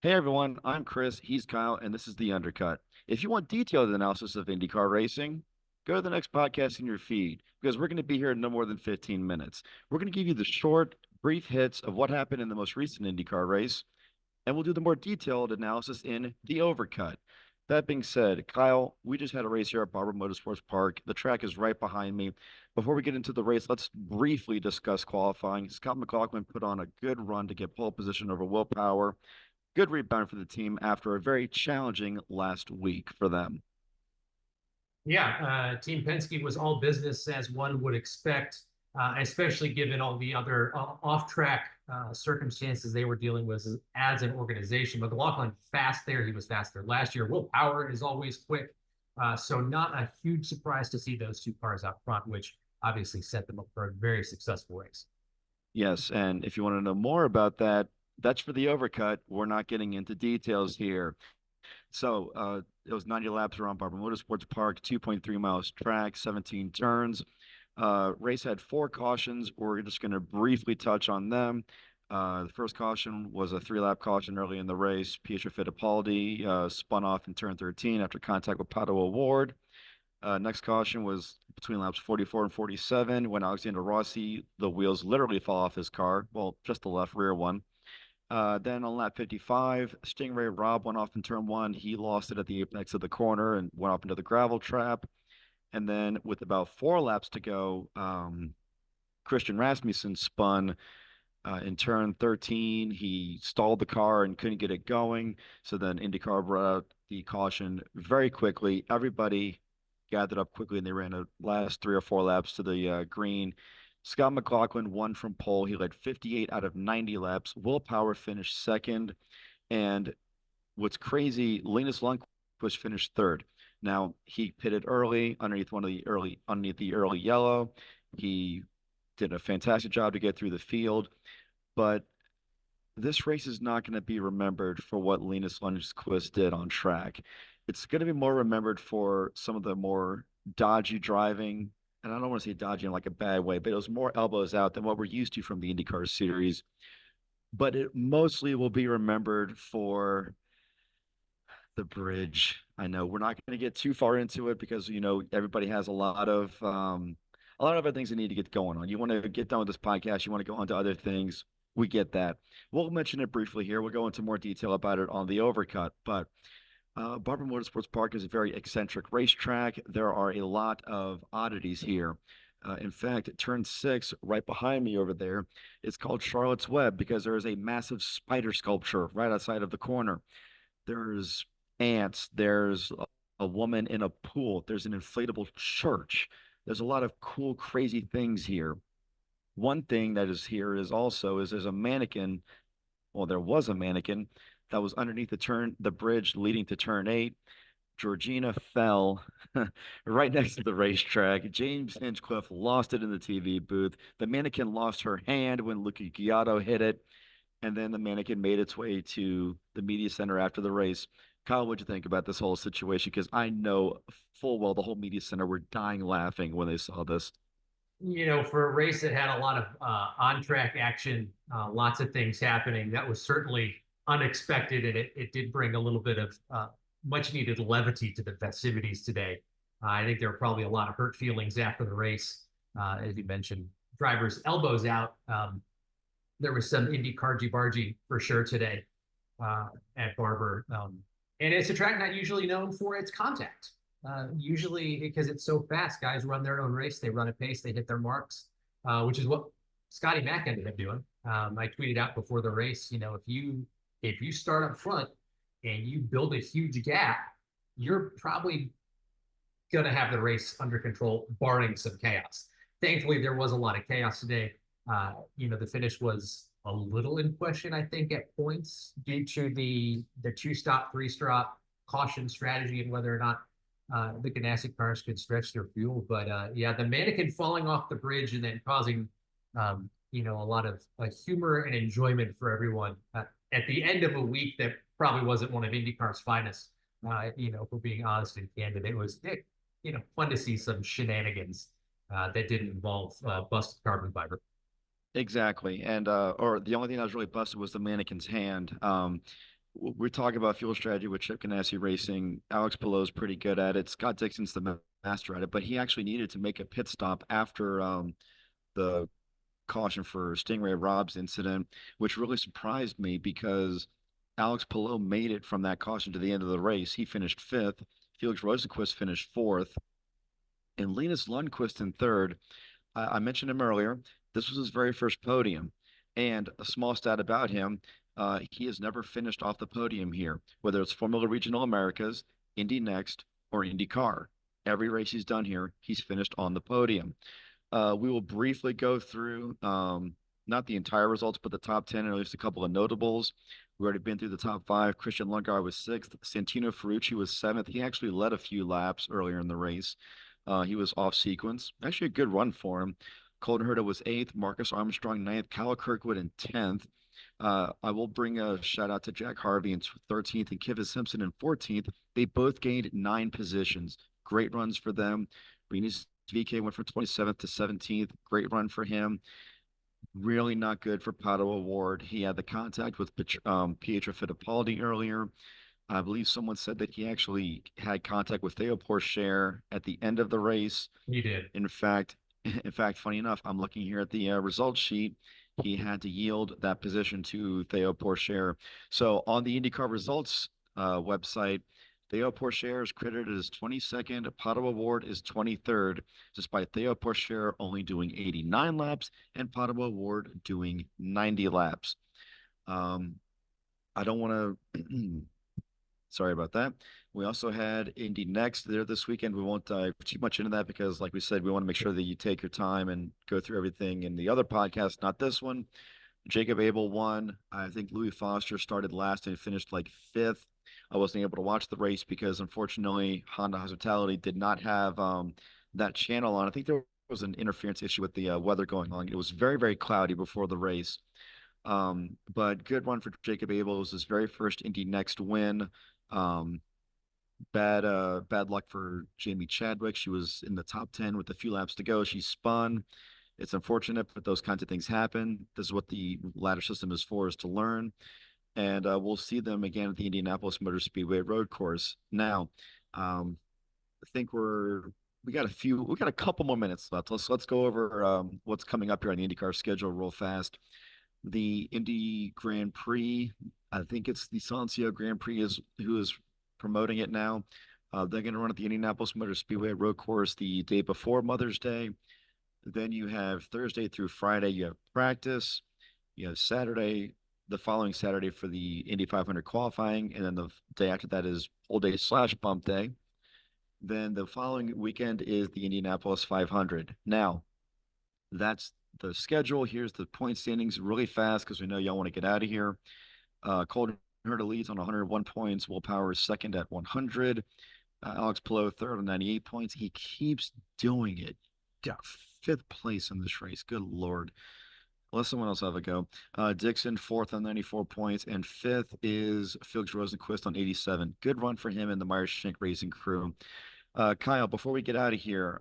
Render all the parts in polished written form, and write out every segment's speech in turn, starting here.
Hey everyone, I'm Chris, he's Kyle, and this is the Undercut. If you want detailed analysis of IndyCar racing, go to the next podcast in your feed because we're going to be here in no more than 15 minutes. We're going to give you the short, brief hits of what happened in the most recent IndyCar race, and we'll do the more detailed analysis in the Overcut. That being said, Kyle, we just had a race here at Barber Motorsports Park. The track is right behind me. Before we get into the race, let's briefly discuss qualifying. Scott McLaughlin put on a good run to get pole position over Will Power. Good rebound for the team after a very challenging last week for them. Yeah, Team Penske was all business as one would expect, especially given all the other off-track circumstances they were dealing with as an organization. But McLaughlin fast there; he was fast there last year. Will Power is always quick, so not a huge surprise to see those two cars out front, which obviously set them up for a very successful race. Yes, and if you want to know more about that, that's for the overcut. We're not getting into details here. So it was 90 laps around Barber Motorsports Park, 2.3 miles track, 17 turns. Race had four cautions. We're just going to briefly touch on them. The first caution was a three-lap caution early in the race. Pietro Fittipaldi spun off in turn 13 after contact with Pato O'Ward. Next caution was between laps 44 and 47 when Alexander Rossi, the wheels literally fall off his car. Well, just the left rear one. Then on lap 55, Stingray Rob went off in turn one. He lost it at the apex of the corner and went off into the gravel trap. And then with about four laps to go, Christian Rasmussen spun in turn 13. He stalled the car and couldn't get it going. So then IndyCar brought out the caution very quickly. Everybody gathered up quickly and they ran the last 3 or 4 laps to the green. Scott McLaughlin won from pole. He led 58 out of 90 laps. Will Power finished second. And what's crazy, Linus Lundqvist finished third. Now he pitted early underneath the early yellow. He did a fantastic job to get through the field, but this race is not going to be remembered for what Linus Lundqvist did on track. It's going to be more remembered for some of the more dodgy driving, and I don't want to say dodgy in like a bad way, but it was more elbows out than what we're used to from the IndyCar series. But it mostly will be remembered for the bridge. I know we're not going to get too far into it because everybody has a lot of other things they need to get going on. You want to get done with this podcast, you want to go on to other things. We get that. We'll mention it briefly here. We'll go into more detail about it on the overcut, but Barber Motorsports Park is a very eccentric racetrack. There are a lot of oddities here. In fact, turn six, right behind me over there, it's called Charlotte's Web because there is a massive spider sculpture right outside of the corner. There's ants. There's a woman in a pool. There's an inflatable church. There's a lot of cool, crazy things here. One thing that is here is there's a mannequin. Well, there was a mannequin that was underneath the bridge leading to turn eight. Georgina fell right next to the racetrack. James Hinchcliffe lost it in the TV booth. The mannequin lost her hand when Luca Giotto hit it. And then the mannequin made its way to the media center after the race. Kyle, what'd you think about this whole situation? Because I know full well the whole media center were dying laughing when they saw this. For a race that had a lot of on-track action, lots of things happening, that was certainly unexpected, and it did bring a little bit of much-needed levity to the festivities today. I think there were probably a lot of hurt feelings after the race, as you mentioned, drivers' elbows out. There was some Indy cargy-bargy for sure today at Barber, and it's a track not usually known for its contact. Usually because it's so fast, guys run their own race. They run a pace, they hit their marks, which is what Scotty Mack ended up doing. I tweeted out before the race, if you start up front and you build a huge gap, you're probably going to have the race under control, barring some chaos. Thankfully, there was a lot of chaos today. The finish was a little in question, I think, at points due to the two-stop, three-stop caution strategy and whether or not the Ganassi cars could stretch their fuel. But yeah, the mannequin falling off the bridge and then causing, a lot of humor and enjoyment for everyone at the end of a week that probably wasn't one of IndyCar's finest. If we're being honest and candid, it was fun to see some shenanigans that didn't involve busted carbon fiber. Exactly. And or the only thing that was really busted was the mannequin's hand. we're talking about fuel strategy with Chip Ganassi Racing. Alex Palou's pretty good at it. Scott Dixon's the master at it, but he actually needed to make a pit stop after the caution for Stingray Rob's incident, which really surprised me because Alex Palou made it from that caution to the end of the race. He finished fifth. Felix Rosenqvist finished fourth, and Linus Lundqvist in third. I mentioned him earlier. This was his very first podium. And a small stat about him, he has never finished off the podium here, whether it's Formula Regional Americas, Indy Next, or IndyCar. Every race he's done here, he's finished on the podium. We will briefly go through not the entire results, but the top 10 and at least a couple of notables. We've already been through the top five. Christian Lundgaard was sixth. Santino Ferrucci was seventh. He actually led a few laps earlier in the race. He was off sequence. Actually, a good run for him. Colton Herta was eighth. Marcus Armstrong ninth. Kyle Kirkwood in 10th. I will bring a shout out to Jack Harvey in 13th and Kivas Simpson in 14th. They both gained 9 positions. Great runs for them. Rinus VK went from 27th to 17th. Great run for him. Really not good for Pato Award. He had the contact with Pietro Fittipaldi earlier. I believe someone said that he actually had contact with Theo Pourchaire at the end of the race. He did. In fact, funny enough, I'm looking here at the results sheet. He had to yield that position to Theo Pourchaire. So on the IndyCar results website, Theo Pourchaire is credited as 22nd. Pato Award is 23rd, despite Theo Pourchaire only doing 89 laps and Pato Award doing 90 laps. I don't want to sorry about that. We also had Indy Next there this weekend. We won't dive too much into that because, like we said, we want to make sure that you take your time and go through everything in the other podcast, not this one. Jacob Abel won. I think Louis Foster started last and finished like fifth. I wasn't able to watch the race because, unfortunately, Honda Hospitality did not have that channel on. I think there was an interference issue with the weather going on. It was very, very cloudy before the race. But good run for Jacob Abel. It was his very first Indy Next win. Um, bad luck for Jamie Chadwick. She was in the top 10 with a few laps to go. She spun. It's unfortunate, but those kinds of things happen. This is what the ladder system is for, is to learn. And we'll see them again at the Indianapolis Motor Speedway road course. Now, I think we got a couple more minutes left. Let's go over what's coming up here on the IndyCar schedule real fast. The Indy Grand Prix, I think it's the Sancio Grand Prix is who is promoting it now. They're going to run at the Indianapolis Motor Speedway road course the day before Mother's Day. Then you have Thursday through Friday, you have practice. You have Saturday, the following Saturday for the Indy 500 qualifying. And then the day after that is whole day / bump day. Then the following weekend is the Indianapolis 500. Now, that's the schedule. Here's the point standings really fast because we know y'all want to get out of here. Colton Herta leads on 101 points. Will Power is second at 100. Alex Palou third on 98 points. He keeps doing it. Yeah, fifth place in this race. Good Lord. Let someone else have a go. Dixon fourth on 94 points. And fifth is Felix Rosenqvist on 87. Good run for him and the Meyer Shank Racing crew. Kyle, before we get out of here,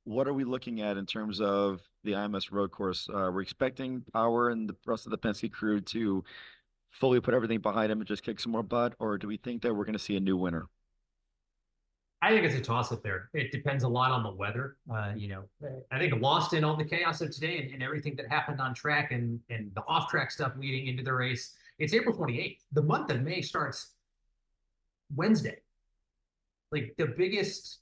what are we looking at in terms of the IMS road course? We're expecting Power and the rest of the Penske crew to fully put everything behind him and just kick some more butt, or do we think that we're going to see a new winner? I think it's a toss up there. It depends a lot on the weather. I think lost in all the chaos of today and everything that happened on track and the off track stuff leading into the race. It's April 28th. The month of May starts Wednesday. Like the biggest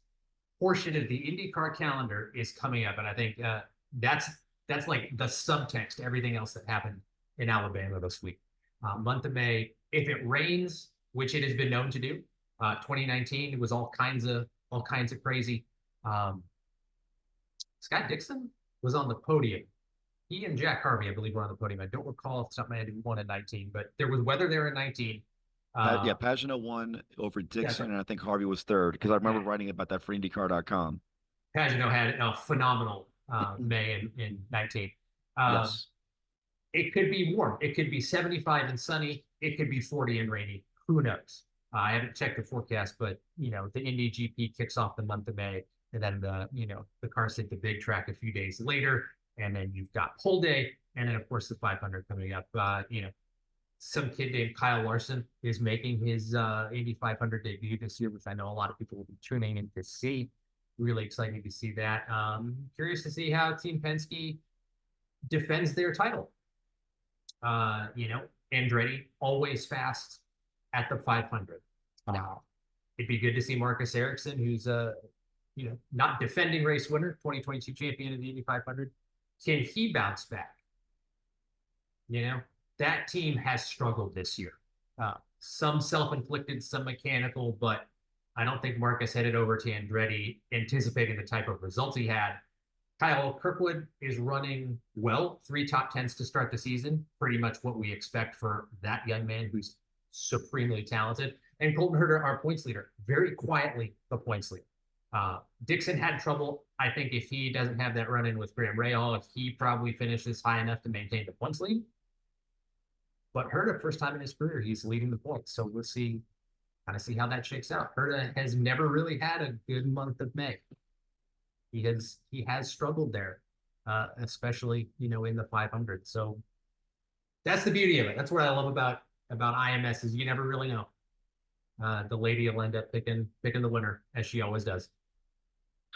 portion of the IndyCar calendar is coming up, and I think that's like the subtext to everything else that happened in Alabama this week. Month of May, if it rains, which it has been known to do, 2019 it was all kinds of crazy. Scott Dixon was on the podium. He and Jack Harvey, I believe, were on the podium. I don't recall if something had won in 19, but there was weather there in 19. Yeah, Pagano won over Dixon, and I think Harvey was third because I remember writing about that for IndyCar.com. Pagano had a phenomenal May in 19. Yes. It could be warm. It could be 75 and sunny. It could be 40 and rainy. Who knows? I haven't checked the forecast, but the Indy GP kicks off the month of May, and then the cars hit the big track a few days later, and then you've got pole day, and then of course the 500 coming up. some kid named Kyle Larson is making his Indy 500 debut this year, which I know a lot of people will be tuning in to see. Really excited to see that. Curious to see how Team Penske defends their title. Andretti always fast at the 500. Now, it'd be good to see Marcus Ericsson, who's not defending race winner, 2022 champion of the Indy 500. Can he bounce back? That team has struggled this year. Some self-inflicted, some mechanical, but I don't think Marcus headed over to Andretti anticipating the type of results he had. Kyle Kirkwood is running well, 3 top 10s to start the season, pretty much what we expect for that young man who's supremely talented. And Colton Herter, our points leader, very quietly the points leader. Dixon had trouble. I think if he doesn't have that run-in with Graham Rahal, he probably finishes high enough to maintain the points lead. But Herta, first time in his career, he's leading the points. So we'll see how that shakes out. Herta has never really had a good month of May. He has struggled there, especially in the 500. So that's the beauty of it. That's what I love about IMS is you never really know. The lady will end up picking the winner, as she always does.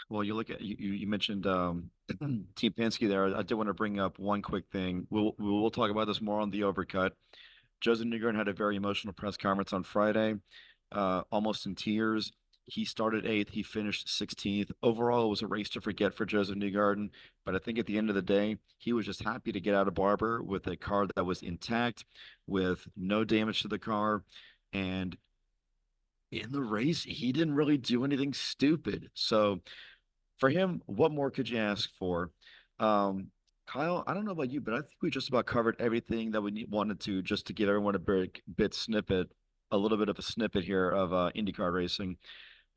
Well, you look at you mentioned Team Penske there. I did want to bring up one quick thing. We'll talk about this more on the Overcut. Joseph Newgarden had a very emotional press conference on Friday, almost in tears. He started 8th. He finished 16th. Overall, it was a race to forget for Joseph Newgarden. But I think at the end of the day, he was just happy to get out of Barber with a car that was intact, with no damage to the car. And in the race, he didn't really do anything stupid. So for him, what more could you ask for? Kyle, I don't know about you, but I think we just about covered everything that we wanted to, just to give everyone a little bit of a snippet here of IndyCar racing.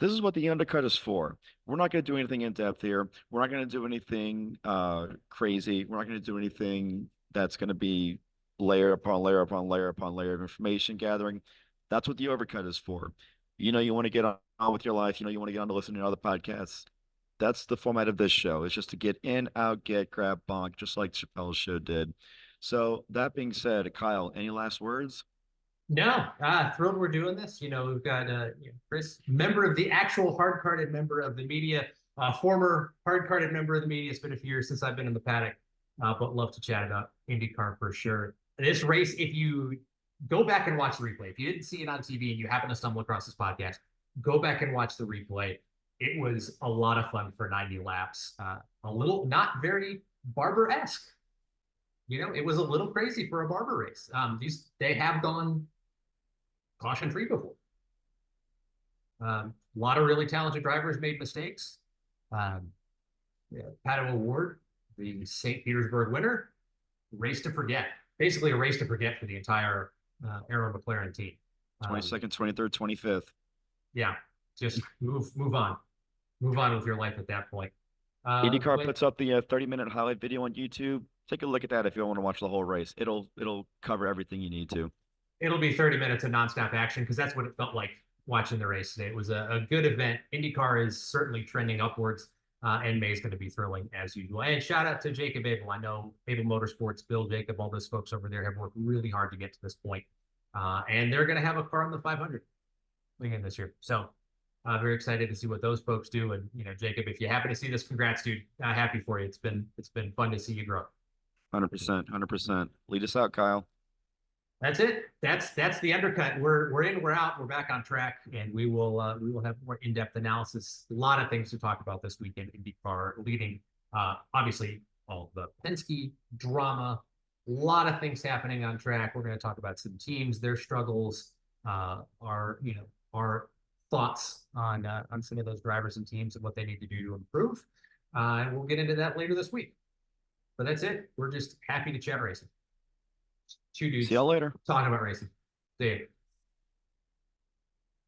This is what the undercut is for. We're not going to do anything in depth here. We're not going to do anything crazy. We're not going to do anything that's going to be layer upon layer upon layer upon layer of information gathering. That's what the overcut is for. You want to get on with your life. You want to get on to listen to other podcasts. That's the format of this show. It's just to get in, out, get, grab, bonk, just like Chappelle's show did. So that being said, Kyle, any last words? No, thrilled we're doing this. We've got Chris, actual hard-carded member of the media, former hard-carded member of the media. It's been a few years since I've been in the paddock, but love to chat about IndyCar for sure. This race, if you go back and watch the replay, if you didn't see it on TV and you happen to stumble across this podcast, go back and watch the replay. It was a lot of fun for 90 laps. A little, not very Barber-esque. It was a little crazy for a Barber race. They have gone caution-free before. A lot of really talented drivers made mistakes. Pato O'Ward, the St. Petersburg winner, race to forget. Basically a race to forget for the entire Arrow McLaren team. 22nd, 23rd, 25th. Yeah, just move on. Move on with your life at that point. IndyCar puts up the 30-minute highlight video on YouTube. Take a look at that if you want to watch the whole race. It'll cover everything you need to. It'll be 30 minutes of nonstop action because that's what it felt like watching the race today. It was a good event. IndyCar is certainly trending upwards, and May is going to be thrilling as usual. And shout out to Jacob Abel. I know Abel Motorsports, Bill, Jacob, all those folks over there have worked really hard to get to this point. And they're going to have a car in the 500 again this year. So very excited to see what those folks do. And, Jacob, if you happen to see this, congrats, dude. Happy for you. It's been fun to see you grow. 100%, 100%. Lead us out, Kyle. That's it. That's the undercut. We're in, we're out, we're back on track, and we will have more in-depth analysis. A lot of things to talk about this weekend. IndyCar leading, obviously, all the Penske drama. A lot of things happening on track. We're going to talk about some teams, their struggles, our thoughts on some of those drivers and teams and what they need to do to improve. And we'll get into that later this week. But that's it. We're just happy to chat racing. Two dudes. See y'all later. Talking about racing. See you.